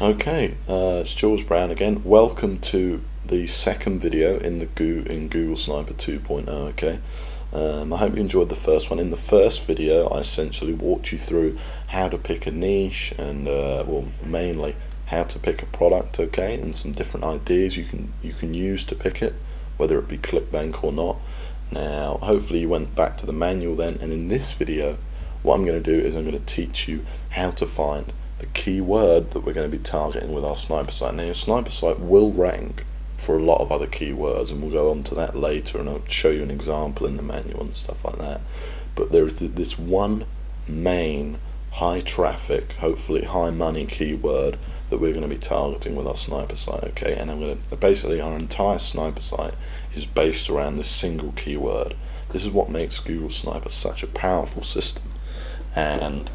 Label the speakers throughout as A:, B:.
A: Okay, it's Jules Brown again. Welcome to the second video in Google Sniper 2.0. Okay, I hope you enjoyed the first one. In the first video, I essentially walked you through how to pick a niche and well, mainly how to pick a product. Okay, and some different ideas you can use to pick it, whether it be ClickBank or not. Now, hopefully, you went back to the manual then. And in this video, what I'm going to do is I'm going to teach you how to find the keyword that we're going to be targeting with our sniper site. Now, your sniper site will rank for a lot of other keywords, and we'll go on to that later, and I'll show you an example in the manual and stuff like that. But there is this one main high traffic, hopefully high money keyword that we're going to be targeting with our sniper site. Okay, and I'm going to basically, our entire sniper site is based around this single keyword. This is what makes Google Sniper such a powerful system, and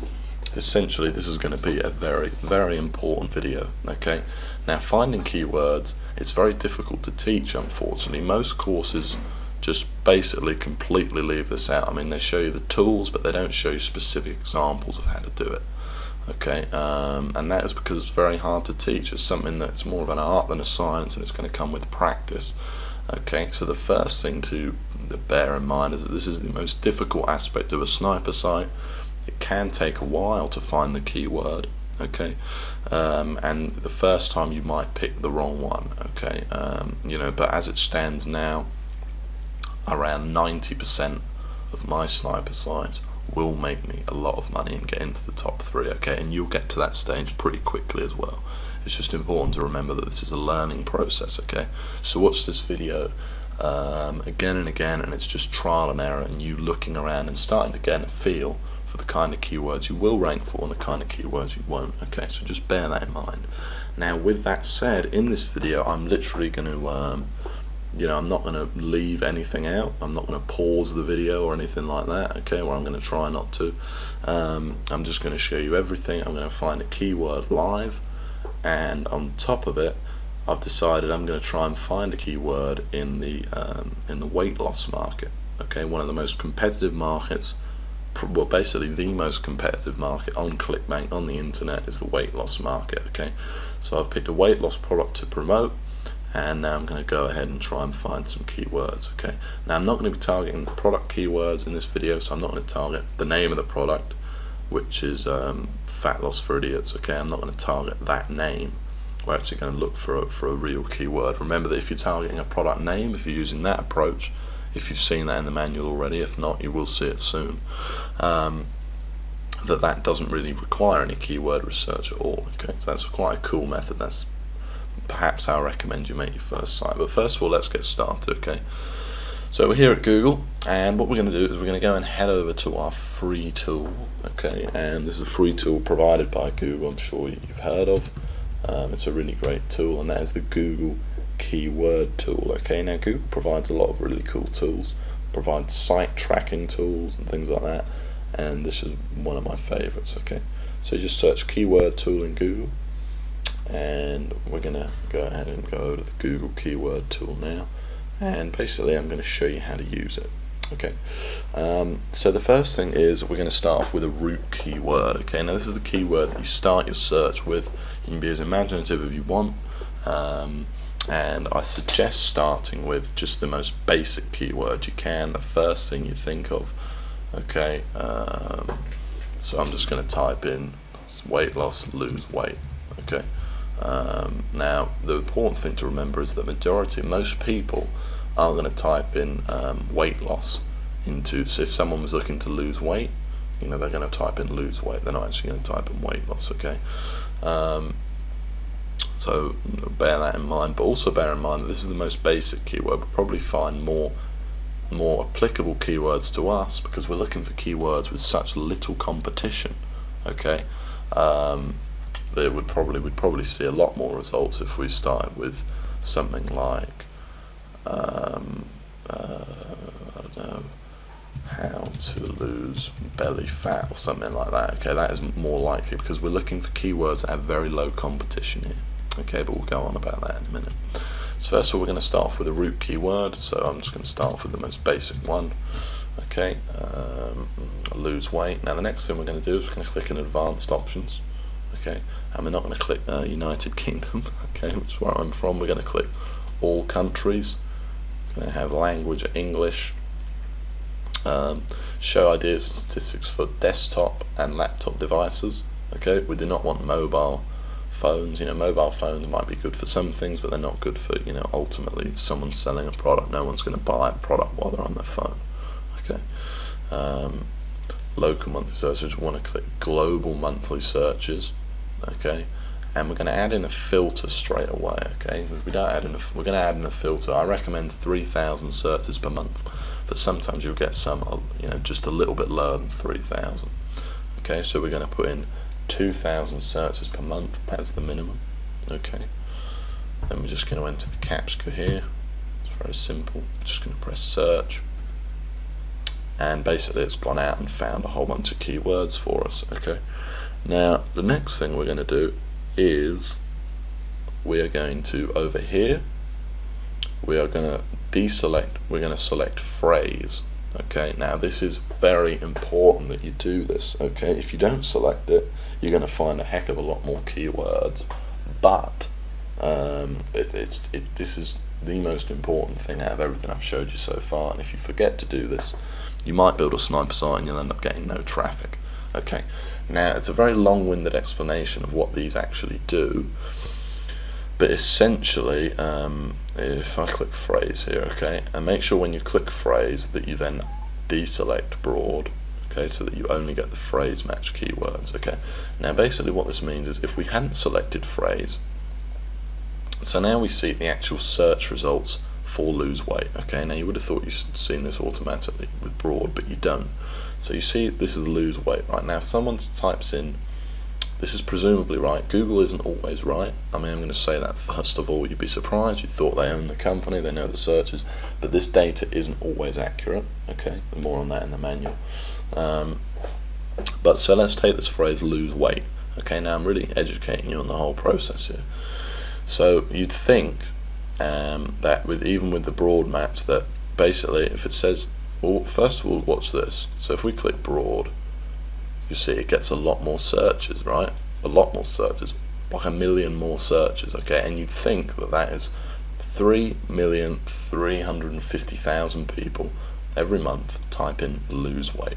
A: essentially this is going to be a very, very important video. Okay, now finding keywords, it's very difficult to teach, unfortunately. Most courses just basically completely leave this out. I mean, they show you the tools, but they don't show you specific examples of how to do it. Okay, and that is because it's very hard to teach. It's something that's more of an art than a science, and it's going to come with practice. Okay, so the first thing to bear in mind is that this is the most difficult aspect of a sniper site. It can take a while to find the keyword, okay, and the first time you might pick the wrong one, okay, you know, but as it stands now, around 90% of my sniper sites will make me a lot of money and get into the top 3, okay, and you'll get to that stage pretty quickly as well. It's just important to remember that this is a learning process, okay, so watch this video again and again, and it's just trial and error, and you looking around and starting to get a feel for the kind of keywords you will rank for and the kind of keywords you won't. Okay, so just bear that in mind. Now, with that said, in this video, I'm literally going to, you know, I'm not going to leave anything out. I'm not going to pause the video or anything like that. Okay, or I'm going to try not to. I'm just going to show you everything. I'm going to find a keyword live, and on top of it, I've decided I'm going to try and find a keyword in the weight loss market. Okay, one of the most competitive markets. Well, basically the most competitive market on ClickBank on the internet is the weight loss market. Okay, so I've picked a weight loss product to promote, and now I'm going to go ahead and try and find some keywords. Okay, now I'm not going to be targeting the product keywords in this video, so I'm not going to target the name of the product, which is fat loss for idiots. Okay, I'm not going to target that name. We're actually going to look for a real keyword. Remember that if you're targeting a product name, if you're using that approach, if you've seen that in the manual already, if not, you will see it soon, that doesn't really require any keyword research at all. Okay, so that's quite a cool method. That's perhaps how I recommend you make your first site. But first of all, let's get started. Okay, so we're here at Google, and what we're going to do is we're going to go and head over to our free tool. Okay, and this is a free tool provided by Google, I'm sure you've heard of. It's a really great tool, and that is the Google Keyword tool. Okay, now Google provides a lot of really cool tools, provides site tracking tools and things like that, and this is one of my favorites. Okay, so just search keyword tool in Google, and we're gonna go ahead and go over to the Google Keyword tool now, and basically I'm going to show you how to use it. Okay, so the first thing is we're going to start off with a root keyword. Okay, now this is the keyword that you start your search with. You can be as imaginative as you want, and I suggest starting with just the most basic keyword you can, the first thing you think of. Okay, so I'm just going to type in weight loss, lose weight. Okay, now the important thing to remember is that most people are going to type in weight loss into, so if someone was looking to lose weight, you know, they're going to type in lose weight, they're not actually going to type in weight loss. Okay, so bear that in mind, but also bear in mind that this is the most basic keyword. We'll probably find more applicable keywords to us because we're looking for keywords with such little competition. Okay, we'd probably see a lot more results if we started with something like I don't know, how to lose belly fat or something like that. Okay, that is more likely because we're looking for keywords that have very low competition here. Okay, but we'll go on about that in a minute. So first of all, we're going to start off with a root keyword, so I'm just going to start off with the most basic one. Okay, lose weight. Now the next thing we're going to do is we're going to click in advanced options. okay, and we're not going to click United Kingdom, okay, which is where I'm from. We're going to click all countries. We're going to have language English. Show ideas and statistics for desktop and laptop devices. Okay, we do not want mobile phones. You know, mobile phones might be good for some things, but they're not good for, you know, ultimately someone's selling a product. No one's going to buy a product while they're on their phone. Okay. Local monthly searches, we want to click global monthly searches. Okay, and we're going to add in a filter straight away. Okay, if we don't add in we're going to add in a filter. I recommend 3,000 searches per month, but sometimes you'll get some, you know, just a little bit lower than 3,000. Okay, so we're going to put in 2,000 searches per month as the minimum. Okay, then we're just going to enter the CAPTCHA here. It's very simple. Just going to press search, and basically it's gone out and found a whole bunch of keywords for us. Okay, now the next thing we're going to do is we are going to, over here, we are going to deselect, we're going to select phrase. Okay, now this is very important that you do this. Okay, if you don't select it, you're going to find a heck of a lot more keywords, but this is the most important thing out of everything I've showed you so far, and if you forget to do this, you might build a sniper site and you'll end up getting no traffic. Okay, now it's a very long-winded explanation of what these actually do, but essentially, if I click phrase here, okay, and make sure when you click phrase that you then deselect broad, okay, so that you only get the phrase match keywords. Okay, now basically what this means is if we hadn't selected phrase, so now we see the actual search results for lose weight. Okay, now you would have thought you'd seen this automatically with broad, but you don't. So you see this is lose weight. Right, now if someone types in, this is presumably right. Google isn't always right. I mean, I'm going to say that first of all. You'd be surprised. You thought they own the company, they know the searches, but this data isn't always accurate. Okay, more on that in the manual. But so let's take this phrase lose weight. Okay, now I'm really educating you on the whole process here. So you'd think that even with the broad match, that basically if it says, well, first of all, watch this. So if we click broad, you see it gets a lot more searches, right? A lot more searches, like 1 million more searches. Okay, and you'd think that that is 3,350,000 people every month type in lose weight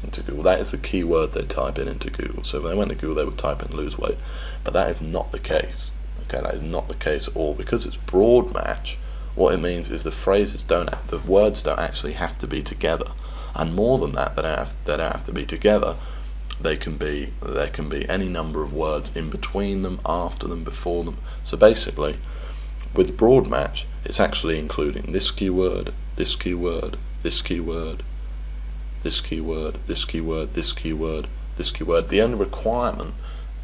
A: into Google. That is the keyword they type in into Google. So if they went to Google, they would type in lose weight, but that is not the case. Okay, that is not the case at all, because it's broad match. What it means is the phrases the words don't actually have to be together, and more than that, they don't have to be together. There can be any number of words in between them, after them, before them. So basically, with broad match, it's actually including this keyword, this keyword, this keyword, this keyword, this keyword, this keyword, this keyword. The only requirement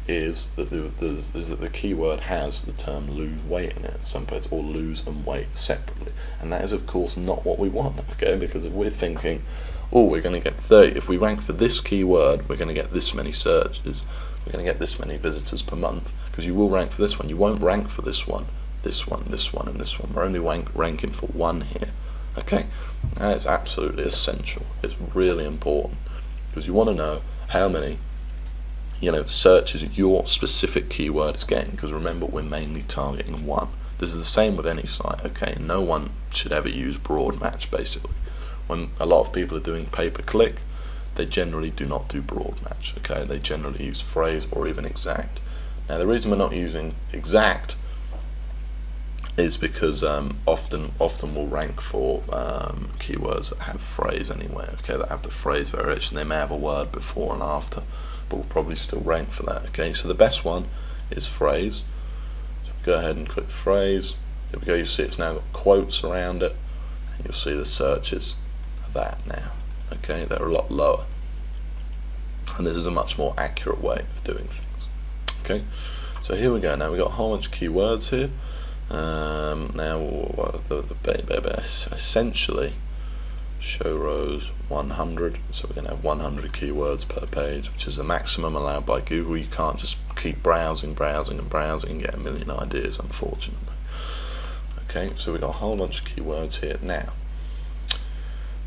A: is that the keyword has the term lose weight in it at some place, or lose and weight separately, and that is of course not what we want. Okay, because if we're thinking, oh, we're going to get 30, if we rank for this keyword, we're going to get this many searches, we're going to get this many visitors per month, because you will rank for this one. You won't rank for this one, this one, this one, and this one. We're only ranking for one here. Okay, that is absolutely essential. It's really important, because you want to know how many, you know, searches your specific keyword is getting, because remember, we're mainly targeting one. This is the same with any site. Okay, no one should ever use broad match. Basically, when a lot of people are doing pay-per-click, they generally do not do broad match. Okay, they generally use phrase or even exact. Now the reason we're not using exact is because often we'll rank for keywords that have phrase anyway. Okay, that have the phrase variation. They may have a word before and after, but we'll probably still rank for that. Okay, so the best one is phrase. So go ahead and click phrase. Here we go. You see it's now got quotes around it, and you'll see the searches are that now. Okay, they're a lot lower, and this is a much more accurate way of doing things. Okay, so here we go. Now we've got a whole bunch of keywords here. Now essentially show rows 100, so we're going to have 100 keywords per page, which is the maximum allowed by Google. You can't just keep browsing and get a million ideas, unfortunately. Okay, so we've got a whole bunch of keywords here. Now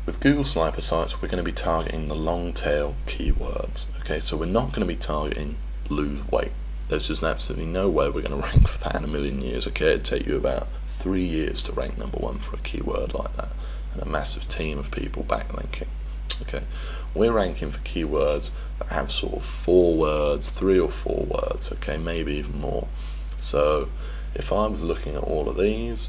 A: with Google Sniper Sites, we're going to be targeting the long tail keywords. Okay, so we're not going to be targeting lose weight. There's just absolutely no way we're going to rank for that in a million years. Okay, it'd take you about 3 years to rank #1 for a keyword like that, and a massive team of people backlinking. Okay, we're ranking for keywords that have sort of 4 words, 3 or 4 words. Okay, maybe even more. So if I was looking at all of these,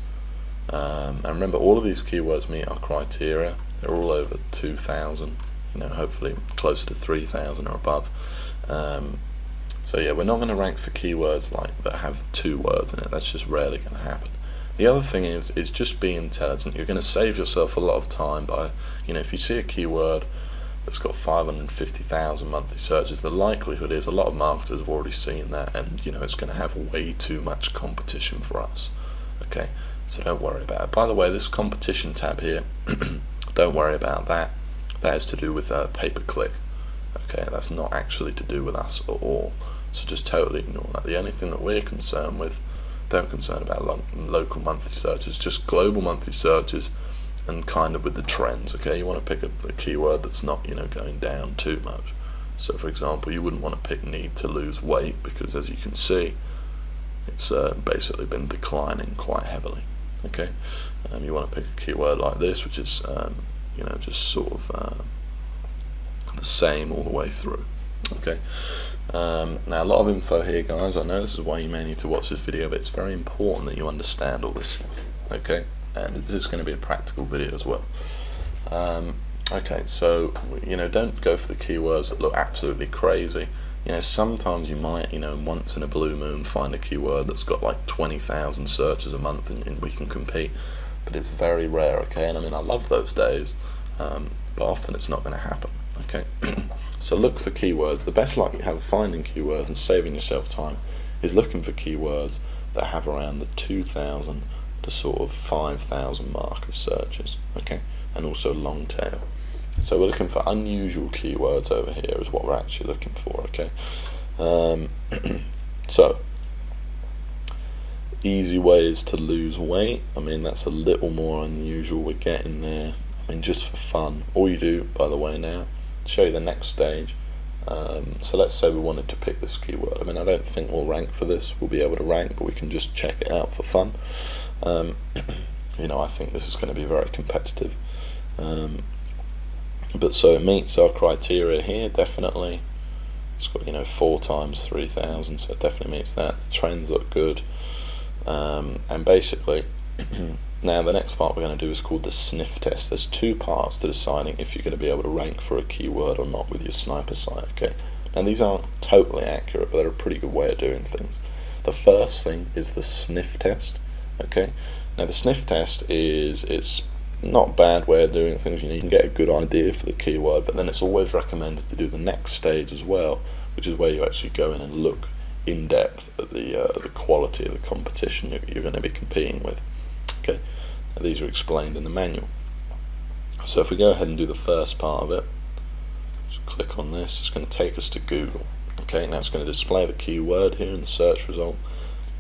A: and remember, all of these keywords meet our criteria. They're all over 2,000. Hopefully closer to 3,000 or above. So yeah, we're not going to rank for keywords like that have 2 words in it. That's just rarely going to happen. The other thing is just be intelligent. You're going to save yourself a lot of time by, if you see a keyword that's got 550,000 monthly searches, the likelihood is a lot of marketers have already seen that, and it's going to have way too much competition for us. Okay, so don't worry about it. By the way, this competition tab here, don't worry about that. That is to do with pay-per-click. Okay, that's not actually to do with us at all. So just totally ignore that. The only thing that we're concerned with, don't concern about local monthly searches, just global monthly searches, and kind of with the trends. Okay, you want to pick a keyword that's not going down too much. So for example, you wouldn't want to pick need to lose weight, because as you can see, it's basically been declining quite heavily. Okay, you want to pick a keyword like this, which is just sort of the same all the way through. Okay, now a lot of info here, guys. I know this is why you may need to watch this video, but it's very important that you understand all this stuff. Okay, and this is going to be a practical video as well. Okay, so don't go for the keywords that look absolutely crazy. Sometimes you might, once in a blue moon, find a keyword that's got like 20,000 searches a month, and we can compete. But it's very rare. Okay, and I love those days, but often it's not going to happen. Okay, so look for keywords. The best luck you have finding keywords and saving yourself time is looking for keywords that have around the 2,000 to sort of 5,000 mark of searches. Okay, and also long tail. So we're looking for unusual keywords over here is what we're actually looking for. Okay, so easy ways to lose weight. That's a little more unusual. We're getting there. Just for fun. All you do, by the way, now, show you the next stage. So let's say we wanted to pick this keyword. I don't think we'll rank for this. We'll be able to rank, but we can just check it out for fun. I think this is going to be very competitive. But so it meets our criteria here, definitely. It's got 4 times 3,000, so it definitely meets that. The trends look good, and basically. Now the next part we're going to do is called the sniff test. There's 2 parts to deciding if you're going to be able to rank for a keyword or not with your sniper site. Okay, now these aren't totally accurate, but they're a pretty good way of doing things. The first thing is the sniff test. Okay, now the sniff test it's not a bad way of doing things. You can get a good idea for the keyword, but then it's always recommended to do the next stage as well, which is where you actually go in and look in depth at the quality of the competition you're going to be competing with. Okay, now these are explained in the manual. So if we go ahead and do the first part of it, just click on this, it's going to take us to Google. Okay, now it's going to display the keyword here in the search result.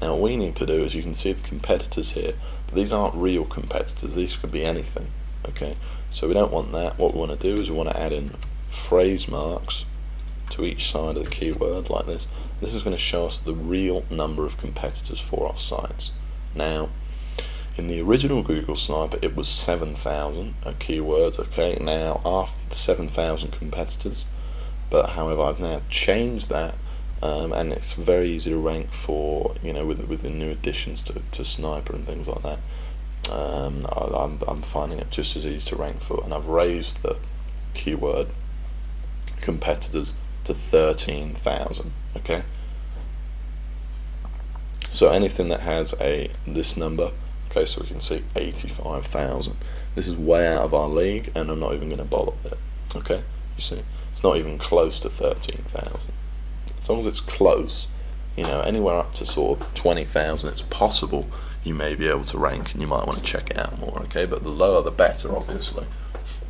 A: Now what we need to do is, you can see the competitors here, but these aren't real competitors, these could be anything. Okay, so we don't want that. What we want to do is we want to add in phrase marks to each side of the keyword like this. This is going to show us the real number of competitors for our sites. Now in the original Google Sniper it was 7,000 keywords. Okay, now after 7,000 competitors, but however I've now changed that, and it's very easy to rank for, with the new additions to Sniper and things like that. I'm finding it just as easy to rank for, and I've raised the keyword competitors to 13,000. Okay, so anything that has this number. Okay, so we can see 85,000. This is way out of our league, and I'm not even going to bother with it. Okay, you see, it's not even close to 13,000. As long as it's close, anywhere up to sort of 20,000, it's possible you may be able to rank, and you might want to check it out more. Okay, but the lower the better, obviously.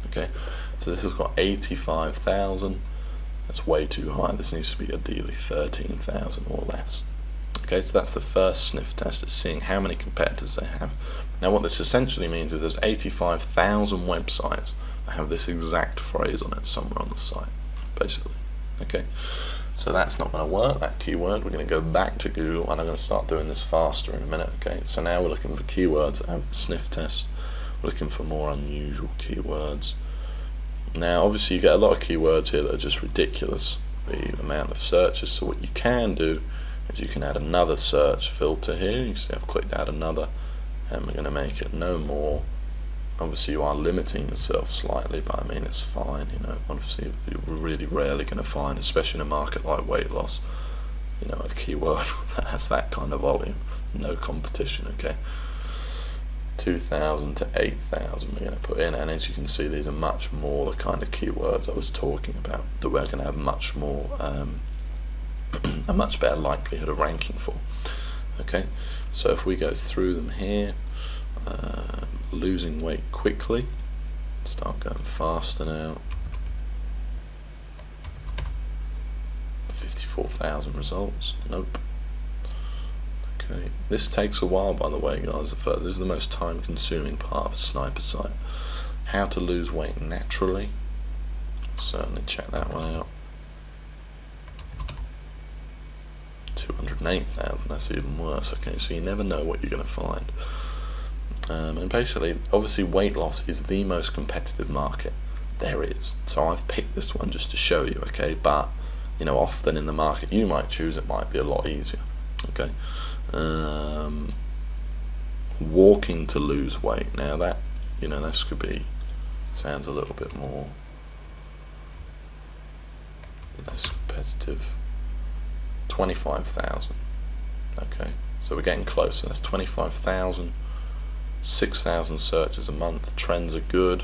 A: Okay, so this has got 85,000. That's way too high. This needs to be ideally 13,000 or less. Okay, so that's the first sniff test. It's seeing how many competitors they have. Now what this essentially means is there's 85,000 websites that have this exact phrase on it somewhere on the site, basically. Okay, So that's not going to work, that keyword. We're going to go back to Google, and I'm going to start doing this faster in a minute. Okay, so now we're looking for keywords that have the sniff test. We're looking for more unusual keywords. Now obviously you get a lot of keywords here that are just ridiculous, the amount of searches. So what you can do is you can add another search filter here. You see I've clicked add another, and we're going to make it no more. Obviously you are limiting yourself slightly, but I mean it's fine, you know. Obviously you're really rarely going to find, especially in a market like weight loss, you know, a keyword that has that kind of volume. No competition. Okay, 2,000 to 8,000 we're going to put in, and as you can see these are much more the kind of keywords I was talking about that we're going to have much more a much better likelihood of ranking for. Okay, so if we go through them here, losing weight quickly, start going faster now. 54,000 results, nope. Okay, this takes a while, by the way, guys. This is the most time consuming part of a sniper site. How to lose weight naturally, certainly check that one out. 208,000, that's even worse. Okay, so you never know what you're going to find. And basically, obviously weight loss is the most competitive market there is. So I've picked this one just to show you, okay, but you know, often in the market you might choose, it might be a lot easier. Okay, walking to lose weight. Now that, you know, this could be, sounds a little bit more less competitive. 25,000. Okay, so we're getting closer. That's 25,000. 6,000 searches a month. Trends are good.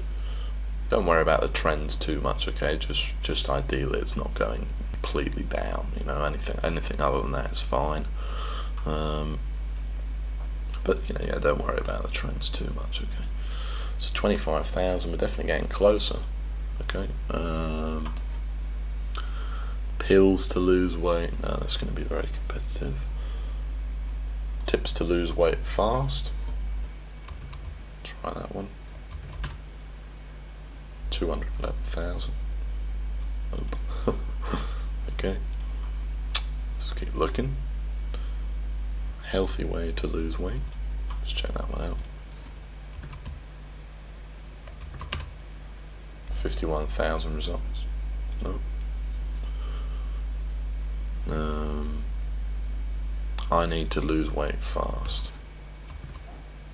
A: Don't worry about the trends too much. Okay, just ideally it's not going completely down. You know, anything other than that is fine. But you know, yeah, don't worry about the trends too much. Okay, so 25,000. We're definitely getting closer. Okay. Pills to lose weight. No, that's going to be very competitive. Tips to lose weight fast. Try that one. 211,000. Oh. Okay. Let's keep looking. Healthy way to lose weight. Let's check that one out. 51,000 results. Nope. I need to lose weight fast.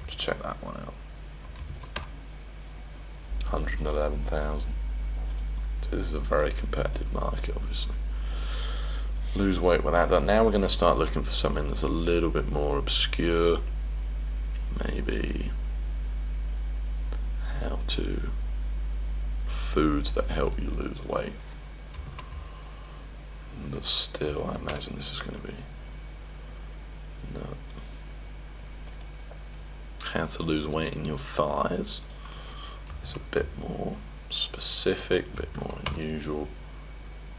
A: Let's check that one out. 111,000. So this is a very competitive market, obviously. Lose weight without that. Now we're going to start looking for something that's a little bit more obscure. Maybe how to foods that help you lose weight. But still, I imagine this is going to be no. How to lose weight in your thighs. It's a bit more specific, a bit more unusual.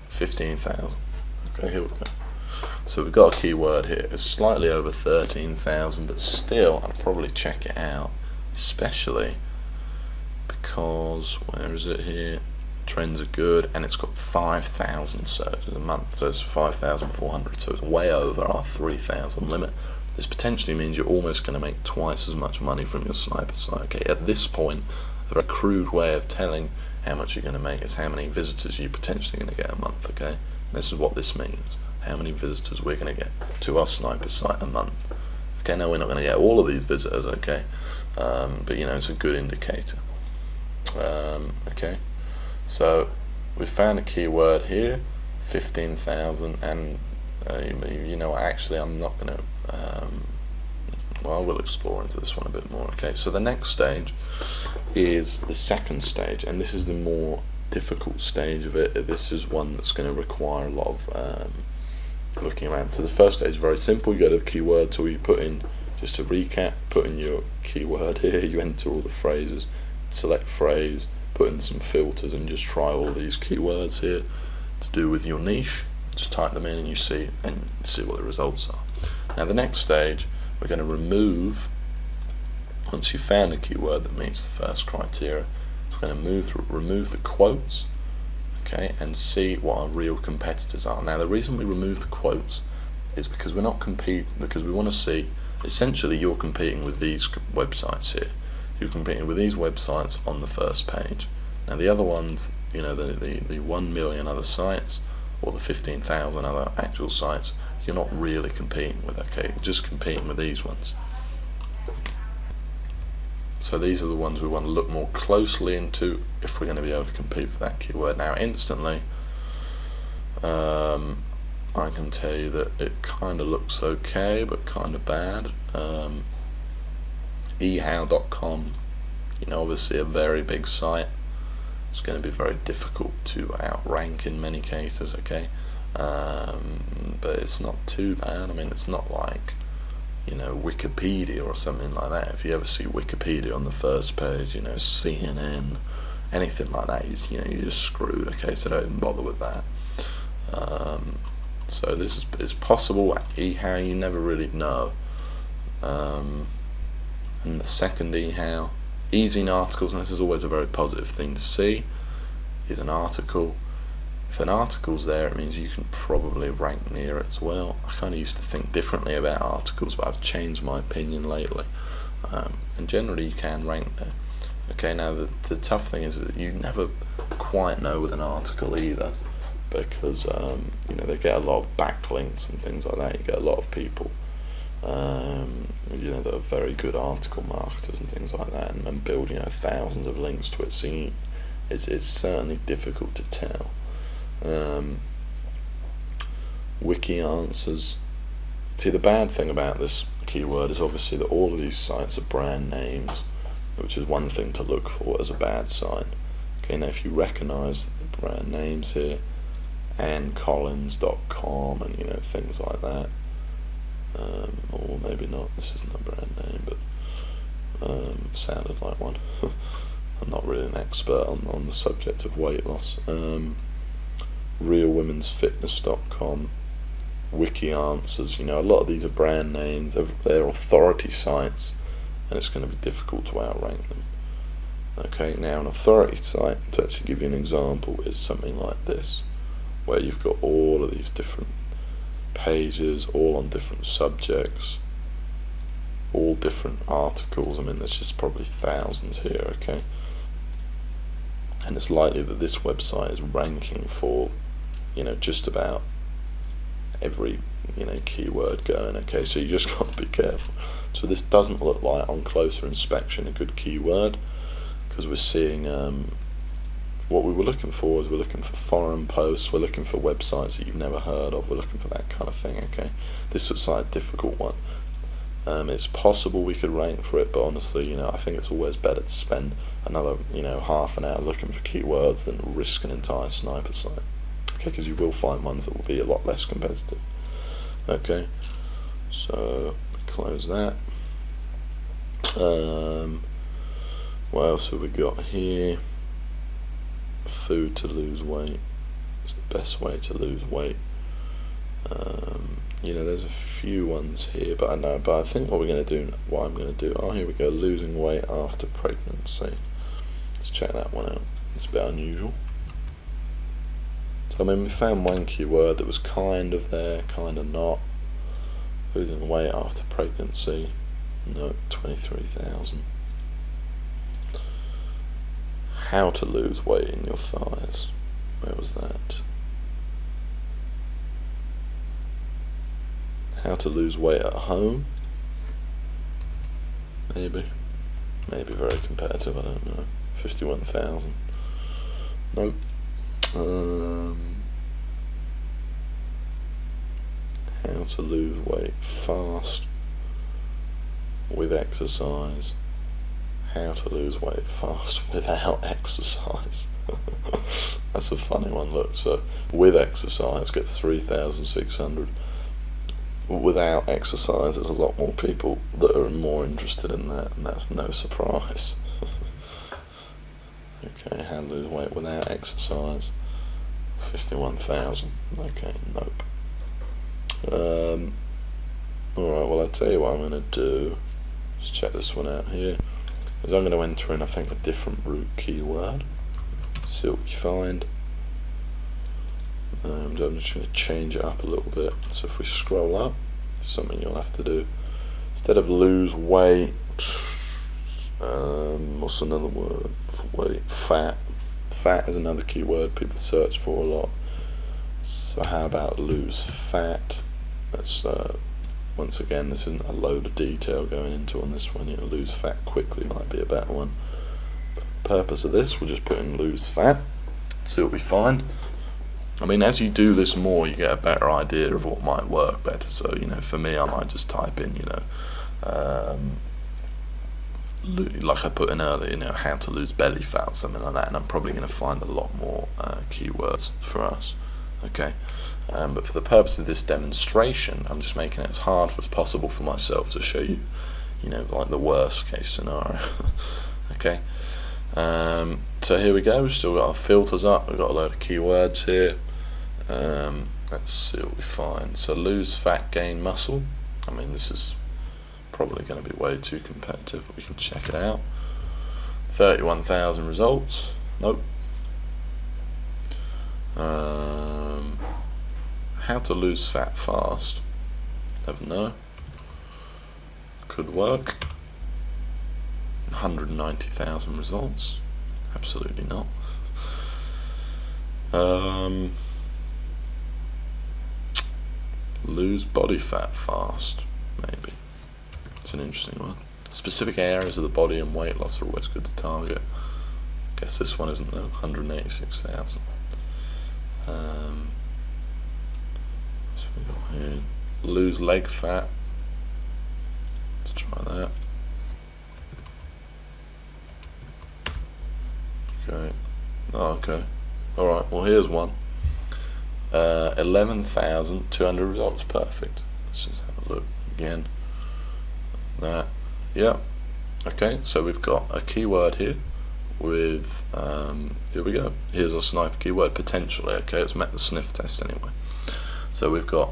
A: 15,000. Okay, here we go. So we've got a keyword here. It's slightly over 13,000, but still, I'd probably check it out, especially because where is it here? Trends are good, and it's got 5,000 searches a month, so it's 5,400. So it's way over our 3,000 limit. This potentially means you're almost going to make twice as much money from your sniper site. Okay, at this point, a very crude way of telling how much you're going to make is how many visitors you're potentially going to get a month. Okay, this is what this means. How many visitors we're going to get to our sniper site a month. Okay, now we're not going to get all of these visitors. Okay, but you know, it's a good indicator. Okay, so we found a keyword here, 15,000, and you know, actually I'm not going to well, we'll explore into this one a bit more. Okay, so the next stage is the second stage, and this is the more difficult stage of it. This is one that's going to require a lot of looking around. So the first stage is very simple. You go to the keyword tool, you put in, just to recap, put in your keyword here, you enter all the phrases, select phrase, put in some filters, and just try all of these keywords here to do with your niche. Just type them in and you see what the results are. Now the next stage, we're going to remove, once you've found a keyword that meets the first criteria, we're going to remove the quotes. okay, and see what our real competitors are. Now the reason we remove the quotes is because we're not competing, because we want to see, essentially you're competing with these websites here. You're competing with these websites on the first page. Now the other ones, you know, the 1 million other sites or the 15,000 other actual sites, you're not really competing with, okay? You're just competing with these ones. So these are the ones we want to look more closely into if we're going to be able to compete for that keyword. Now instantly, I can tell you that it kind of looks okay, but kind of bad. eHow.com, you know, obviously a very big site. It's going to be very difficult to outrank in many cases, okay? But it's not too bad. I mean, it's not like, you know, Wikipedia or something like that. If you ever see Wikipedia on the first page, you know, CNN, anything like that, you know, you're just screwed, okay? So don't even bother with that. So this is possible. eHow, you never really know. And the second eHow, easy articles, and this is always a very positive thing to see, is an article. If an article's there, it means you can probably rank near it as well. I kind of used to think differently about articles, but I've changed my opinion lately. And generally you can rank there. Okay, now the tough thing is that you never quite know with an article either, because you know, they get a lot of backlinks and things like that. You get a lot of people you know, that are very good article marketers and things like that, and build, you know, thousands of links to it. So it's certainly difficult to tell. Wiki answers. See, the bad thing about this keyword is obviously that all of these sites are brand names, which is one thing to look for as a bad sign. Okay, now if you recognize the brand names here, AnnCollins.com and, you know, things like that, or maybe not, this isn't a brand name, but sounded like one. I'm not really an expert on the subject of weight loss. RealWomen'sFitness.com, Wiki Answers, you know, a lot of these are brand names, they're authority sites, and it's going to be difficult to outrank them. Okay, now an authority site, to actually give you an example, is something like this, where you've got all of these different pages, all on different subjects, all different articles. I mean, there's just probably thousands here, okay? And it's likely that this website is ranking for, you know, just about every, you know, keyword going, okay? So you just got to be careful. So this doesn't look like, on closer inspection, a good keyword, because we're seeing what we were looking for is we're looking for foreign posts, we're looking for websites that you've never heard of, we're looking for that kind of thing, okay? This looks like a difficult one. It's possible we could rank for it, but honestly, you know, I think it's always better to spend another, you know, half an hour looking for keywords than risk an entire sniper site, okay? Because you will find ones that will be a lot less competitive. Okay, so close that. What else have we got here? Food to lose weight. It's the best way to lose weight. You know, there's a few ones here, but I think what I'm going to do, oh, here we go, losing weight after pregnancy. Let's check that one out. It's a bit unusual. So I mean, we found one keyword that was kind of there, kind of not. Losing weight after pregnancy. No, 23,000. How to lose weight in your thighs. Where was that? How to lose weight at home. Maybe very competitive, I don't know. 51,000. Nope. How to lose weight fast with exercise. How to lose weight fast without exercise. That's a funny one. Look, so with exercise get 3,600. Without exercise, there's a lot more people that are more interested in that, and that's no surprise. Okay, how to lose weight without exercise. 51,000. Okay, nope. Alright, well, I'll tell you what I'm going to do. Let's check this one out here. Is I'm going to enter in, I think, a different root keyword. See what we find. I'm just going to change it up a little bit. So if we scroll up, something you'll have to do. Instead of lose weight, what's another word for weight? Fat. Fat is another keyword people search for a lot. So how about lose fat? That's once again, this isn't a load of detail going into on this one. Lose fat quickly might be a better one. For the purpose of this, we'll just put in lose fat. See what we find. I mean, as you do this more, you get a better idea of what might work better. So, for me, I might just type in, like I put in earlier, how to lose belly fat or something like that, and I'm probably going to find a lot more keywords for us. Okay, but for the purpose of this demonstration, I'm just making it as hard as possible for myself to show you, like the worst case scenario. Okay. So here we go, we've still got our filters up, we've got a load of keywords here. Let's see what we find. So lose fat, gain muscle. I mean, this is probably going to be way too competitive, but we can check it out. 31,000 results. Nope. How to lose fat fast. Never know. Could work. 190,000 results. Absolutely not. Lose body fat fast. Maybe. It's an interesting one. Specific areas of the body and weight loss are always good to target. Guess this one isn't though. 186,000. What's we got here? Lose leg fat. Let's try that. Okay. Oh, okay. Alright, well here's one. 11,200 results. Perfect. Let's just have a look again. That. Yeah. Okay, so we've got a keyword here with, here we go. Here's our sniper keyword, potentially. Okay, it's met the sniff test anyway. So we've got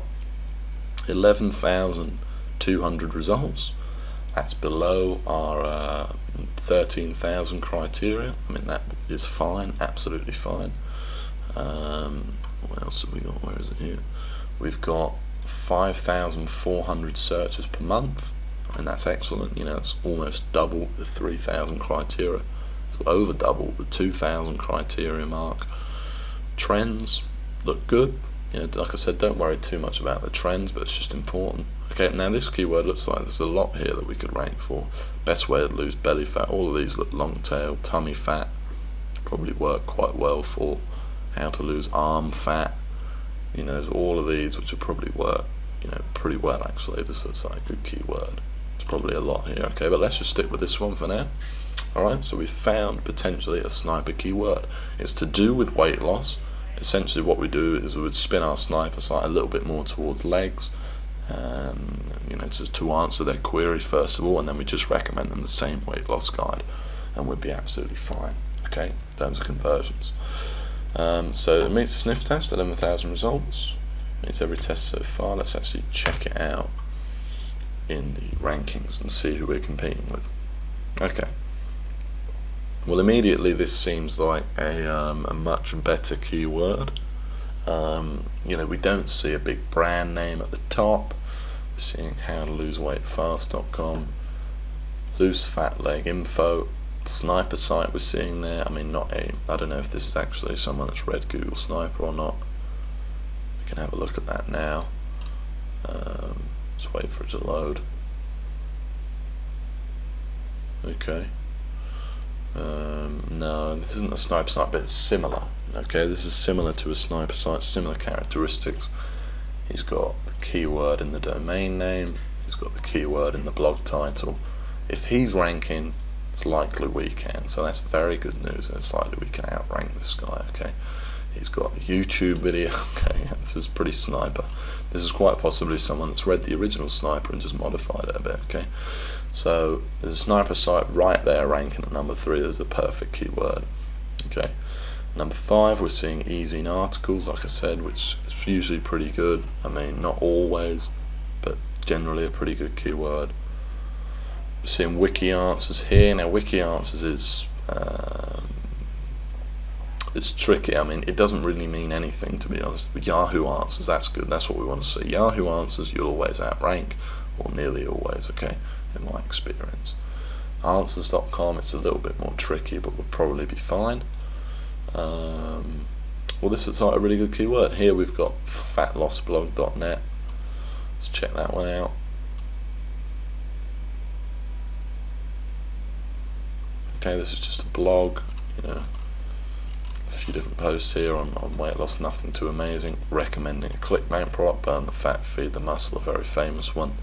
A: 11,200 results. That's below our 13,000 criteria. I mean, that is fine, absolutely fine. What else have we got? Where is it here? We've got 5,400 searches per month, and that's excellent. It's almost double the 3,000 criteria. It's over double the 2,000 criteria mark. Trends look good. Like I said, don't worry too much about the trends, but it's just important. Okay, now this keyword looks like there's a lot here that we could rank for. Best way to lose belly fat. All of these look long tail. Tummy fat probably work quite well for. How to lose arm fat. There's all of these which would probably work, pretty well actually. This looks like a good keyword. It's probably a lot here. Okay, but let's just stick with this one for now. Alright, so we've found potentially a sniper keyword. It's to do with weight loss. Essentially what we do is we would spin our sniper site a little bit more towards legs, just to answer their query first of all, and then we just recommend them the same weight loss guide, and we'd be absolutely fine. Okay, in terms of conversions. So it meets the sniff test, 11,000 results. Meets every test so far. Let's actually check it out in the rankings and see who we're competing with. Okay. Well, immediately this seems like a much better keyword. We don't see a big brand name at the top. We're seeing howtoloseweightfast.com, loose fat leg info, sniper site we're seeing there. I mean, I don't know if this is actually someone that's read Google Sniper or not. We can have a look at that now. Let's wait for it to load. Okay. No, this isn't a sniper site, but it's similar. Okay, this is similar to a sniper site, similar characteristics. He's got the keyword in the domain name, he's got the keyword in the blog title. If he's ranking, it's likely we can, so that's very good news, and it's likely we can outrank this guy. Okay, he's got a YouTube video. Okay, this is pretty sniper. This is quite possibly someone that's read the original sniper and just modified it a bit. Okay, so there's a sniper site right there ranking at number 3. There's a perfect keyword. Okay, number 5, we're seeing easing articles, like I said, which is usually pretty good. I mean, not always, but generally a pretty good keyword. We're seeing wiki answers here. Now wiki answers is it's tricky. I mean, it doesn't really mean anything, to be honest. But Yahoo Answers, that's good. That's what we want to see. Yahoo Answers, you'll always outrank, or nearly always, okay, in my experience. Answers.com, it's a little bit more tricky, but we'll probably be fine. Well, this looks like a really good keyword. Here we've got fatlossblog.net. Let's check that one out. Okay, this is just a blog, you know, a few different posts here on weight loss, nothing too amazing. Recommending a ClickBank product, Burn the Fat, Feed the Muscle, a very famous one.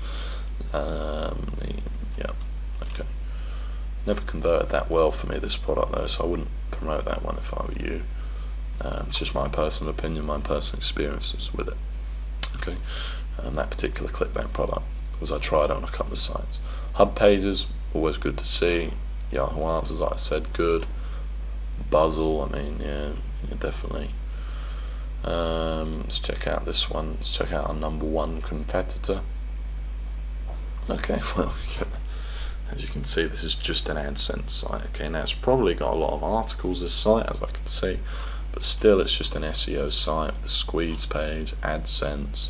A: Yeah, okay. Never converted that well for me, this product though, so I wouldn't promote that one if I were you. It's just my personal opinion, my personal experiences with it. Okay, that particular ClickBank product, because I tried it on a couple of sites. Hub pages, always good to see. Yahoo Answers, like I said, good. Buzzle, I mean, yeah, definitely. Let's check out this one. Let's check out our #1 competitor. Okay, well, as you can see, this is just an AdSense site. Okay, now it's probably got a lot of articles, this site, as I can see, but still it's just an SEO site, the squeeze page, AdSense,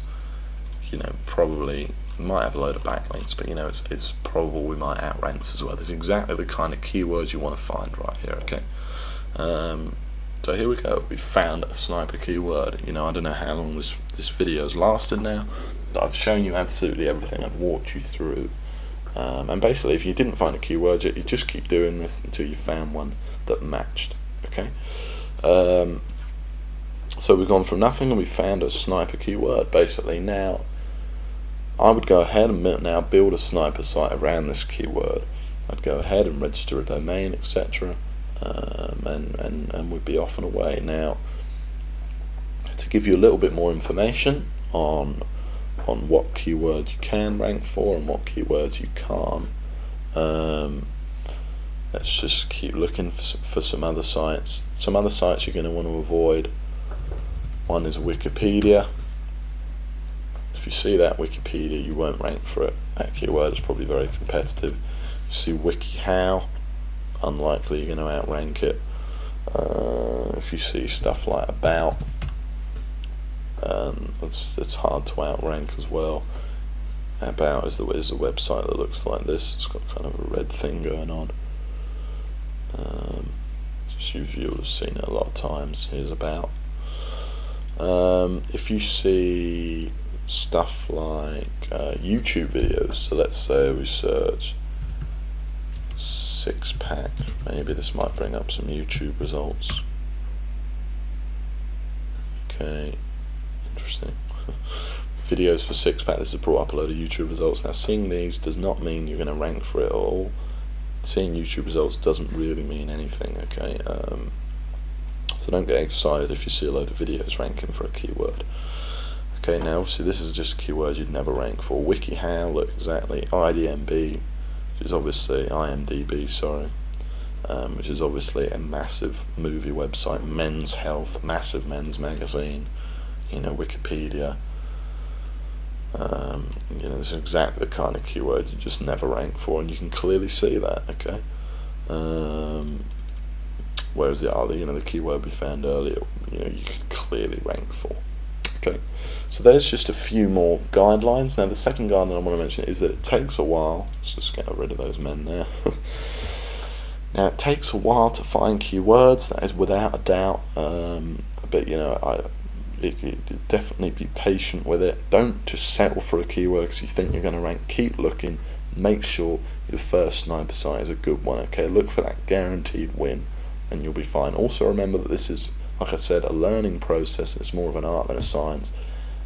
A: you know, probably might have a load of backlinks, but you know, it's probable we might outrank as well. This is exactly the kind of keywords you want to find right here, okay? So here we go, we found a sniper keyword. You know, I don't know how long this video's lasted now, but I've shown you absolutely everything. I've walked you through. And basically, if you didn't find a keyword yet, you just keep doing this until you found one that matched, okay? So we've gone from nothing and we found a sniper keyword, basically. Now, I would go ahead and now build a sniper site around this keyword. I'd go ahead and register a domain, etc., and we'd be off and away. Now, to give you a little bit more information on what keywords you can rank for and what keywords you can't, let's just keep looking for some other sites. Some other sites you're going to want to avoid. One is Wikipedia. If you see that Wikipedia, you won't rank for it. That keyword is probably very competitive. If you see WikiHow, unlikely you're going to outrank it. If you see stuff like About, it's hard to outrank as well. About is the website that looks like this. It's got kind of a red thing going on. Just you'll have seen it a lot of times. Here's About. If you see stuff like YouTube videos, so let's say we search six-pack, maybe this might bring up some YouTube results. Okay, interesting. Videos for six-pack, this has brought up a load of YouTube results. Now, seeing these does not mean you're going to rank for it at all. Seeing YouTube results doesn't really mean anything, okay? So don't get excited if you see a load of videos ranking for a keyword. Okay, now obviously this is just a keyword you'd never rank for. WikiHow, look exactly. IMDb, which is obviously IMDb, sorry, which is obviously a massive movie website. Men's Health, massive men's magazine. You know, Wikipedia. You know, this is exactly the kind of keyword you just never rank for, and you can clearly see that. Okay. Whereas the other, you know, the keyword we found earlier, you know, you could clearly rank for. Okay, so there's just a few more guidelines. Now, the second guideline I want to mention is that it takes a while. Let's just get rid of those men there. Now, it takes a while to find keywords. That is without a doubt. But you know, definitely be patient with it. Don't just settle for a keyword because you think you're going to rank. Keep looking. Make sure your first sniper site is a good one. Okay, look for that guaranteed win, and you'll be fine. Also, remember that this is, like I said, a learning process. It's more of an art than a science,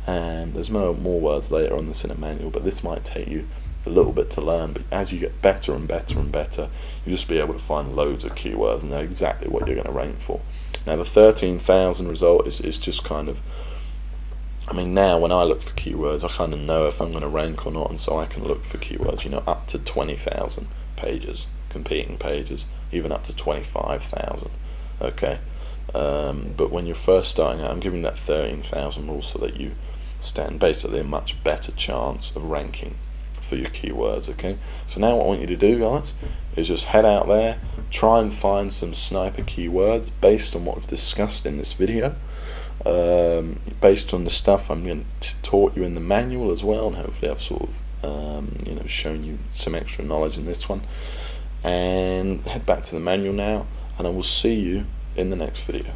A: and there's more words later on this in a manual, but this might take you a little bit to learn. But as you get better and better and better, you'll just be able to find loads of keywords and know exactly what you're going to rank for. Now, the 13,000 result is just kind of, I mean, now when I look for keywords, I kind of know if I'm going to rank or not, and so I can look for keywords, you know, up to 20,000 pages, competing pages, even up to 25,000. Okay. But when you're first starting out, I'm giving that 13,000 rule so that you stand basically a much better chance of ranking for your keywords. Okay, so now what I want you to do, guys, is just head out there, try and find some sniper keywords based on what we've discussed in this video, based on the stuff I'm going to taught you in the manual as well, and hopefully I've sort of shown you some extra knowledge in this one. And head back to the manual now, and I will see you in the next video.